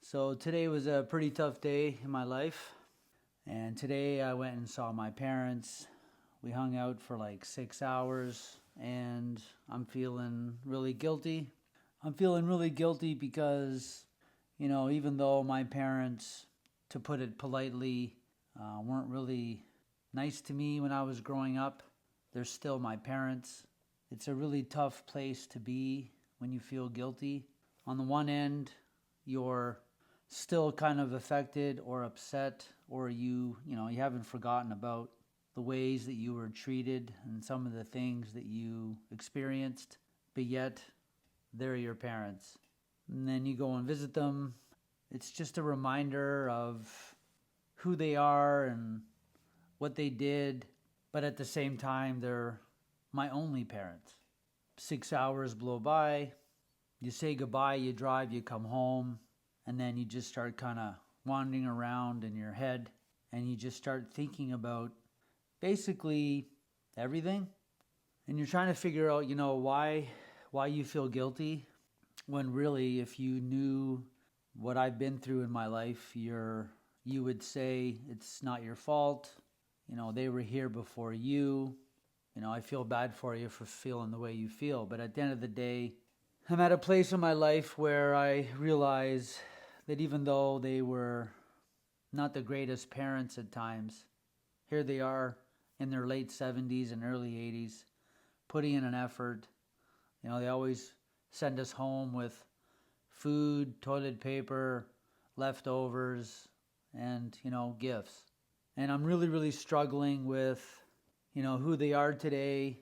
So today was a pretty tough day in my life. And today I went and saw my parents. We hung out for like 6 hours and I'm feeling really guilty. I'm feeling really guilty because, even though my parents, to put it politely, weren't really nice to me when I was growing up, they're still my parents. It's a really tough place to be when you feel guilty. On the one end, you're still kind of affected or upset, or you haven't forgotten about the ways that you were treated and some of the things that you experienced, but yet they're your parents. And then you go and visit them. It's just a reminder of who they are and what they did, but at the same time, they're my only parents. 6 hours blow by, you say goodbye, you drive, you come home, and then you just start kind of wandering around in your head and you just start thinking about basically everything. And you're trying to figure out, why you feel guilty, when really if you knew what I've been through in my life, you would say it's not your fault. They were here before you. I feel bad for you for feeling the way you feel. But at the end of the day, I'm at a place in my life where I realize that even though they were not the greatest parents at times, here they are in their late 70s and early 80s, putting in an effort. They always send us home with food, toilet paper, leftovers, and, gifts. And I'm really, really struggling with, who they are today,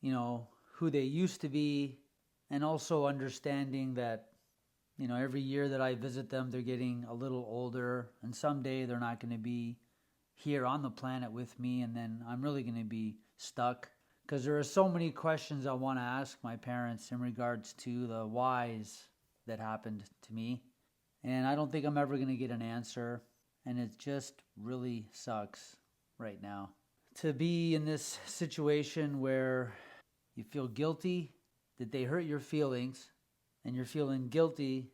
who they used to be, and also understanding that, every year that I visit them, they're getting a little older, and someday they're not going to be here on the planet with me, and then I'm really going to be stuck. Because there are so many questions I want to ask my parents in regards to the whys that happened to me. And I don't think I'm ever going to get an answer. And it just really sucks right now to be in this situation where you feel guilty that they hurt your feelings, and you're feeling guilty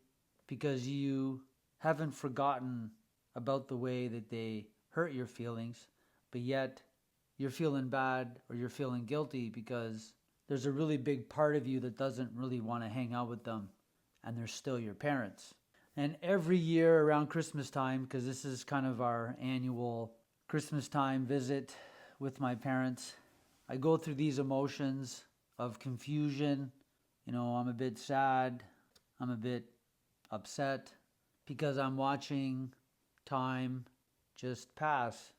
because you haven't forgotten about the way that they hurt your feelings, but yet you're feeling bad or you're feeling guilty because there's a really big part of you that doesn't really want to hang out with them, and they're still your parents. And every year around Christmas time, because this is kind of our annual Christmas time visit with my parents, I go through these emotions of confusion. I'm a bit sad, I'm a bit upset because I'm watching time just pass.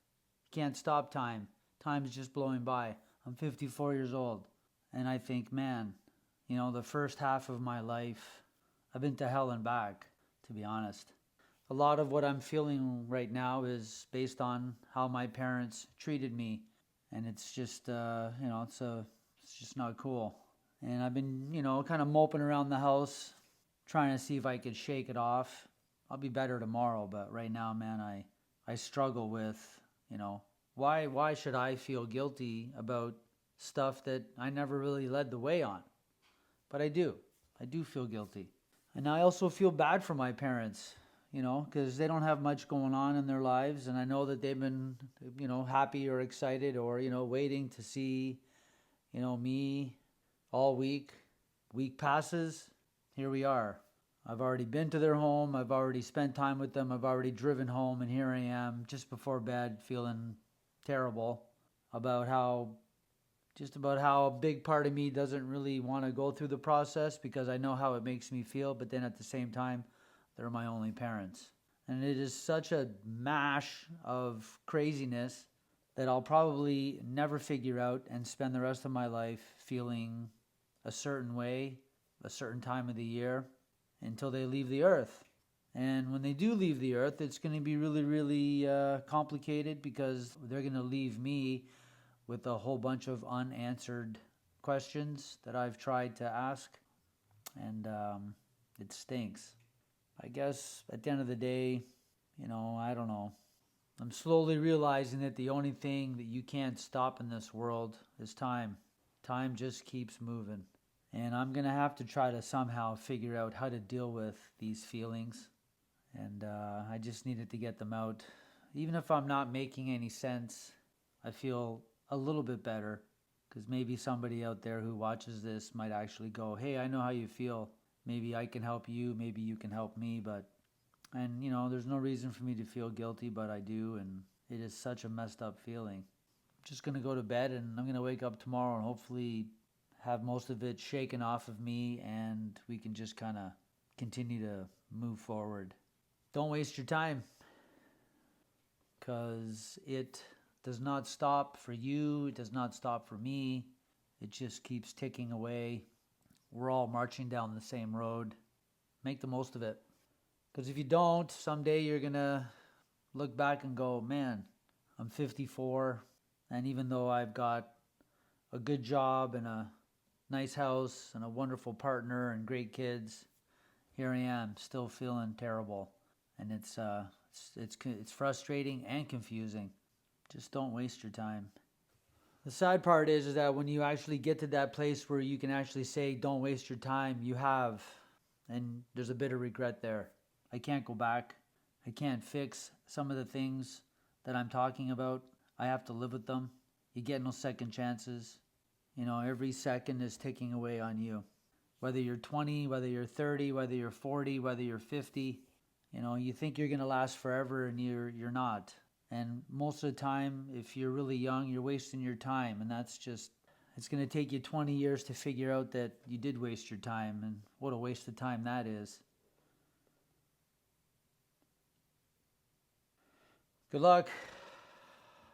Can't stop time. Time's just blowing by. I'm 54 years old. And I think, man, the first half of my life, I've been to hell and back, to be honest. A lot of what I'm feeling right now is based on how my parents treated me. And it's just, it's just not cool. And I've been, kind of moping around the house, trying to see if I could shake it off. I'll be better tomorrow, but right now, man, I struggle with, why should I feel guilty about stuff that I never really led the way on? But I do feel guilty. And I also feel bad for my parents, because they don't have much going on in their lives. And I know that they've been, happy or excited or, waiting to see, me all week. Week passes, here we are. I've already been to their home. I've already spent time with them. I've already driven home. And here I am just before bed feeling terrible about how a big part of me doesn't really want to go through the process because I know how it makes me feel. But then at the same time, they're my only parents. And it is such a mash of craziness that I'll probably never figure out and spend the rest of my life feeling a certain way, a certain time of the year, until they leave the earth. And when they do leave the earth, it's going to be really, really complicated because they're going to leave me with a whole bunch of unanswered questions that I've tried to ask. And it stinks. I guess at the end of the day, I don't know. I'm slowly realizing that the only thing that you can't stop in this world is time. Time just keeps moving. And I'm going to have to try to somehow figure out how to deal with these feelings And I just needed to get them out. Even if I'm not making any sense, I feel a little bit better, because maybe somebody out there who watches this might actually go, hey, I know how you feel. Maybe I can help you. Maybe you can help me. And you know, there's no reason for me to feel guilty, but I do. And it is such a messed up feeling. I'm just going to go to bed, and I'm going to wake up tomorrow and hopefully have most of it shaken off of me, and we can just kind of continue to move forward. Don't waste your time, because it does not stop for you. It does not stop for me. It just keeps ticking away. We're all marching down the same road. Make the most of it. Because if you don't, someday you're going to look back and go, man, I'm 54. And even though I've got a good job and a nice house and a wonderful partner and great kids, here I am still feeling terrible. And it's frustrating and confusing. Just don't waste your time. The sad part is that when you actually get to that place where you can actually say, don't waste your time, you have. And there's a bit of regret there. I can't go back. I can't fix some of the things that I'm talking about. I have to live with them. You get no second chances. You know, every second is ticking away on you. Whether you're 20, whether you're 30, whether you're 40, whether you're 50, you know, you think you're going to last forever, and you're not. And most of the time, if you're really young, you're wasting your time. And that's just, it's going to take you 20 years to figure out that you did waste your time. And what a waste of time that is. Good luck.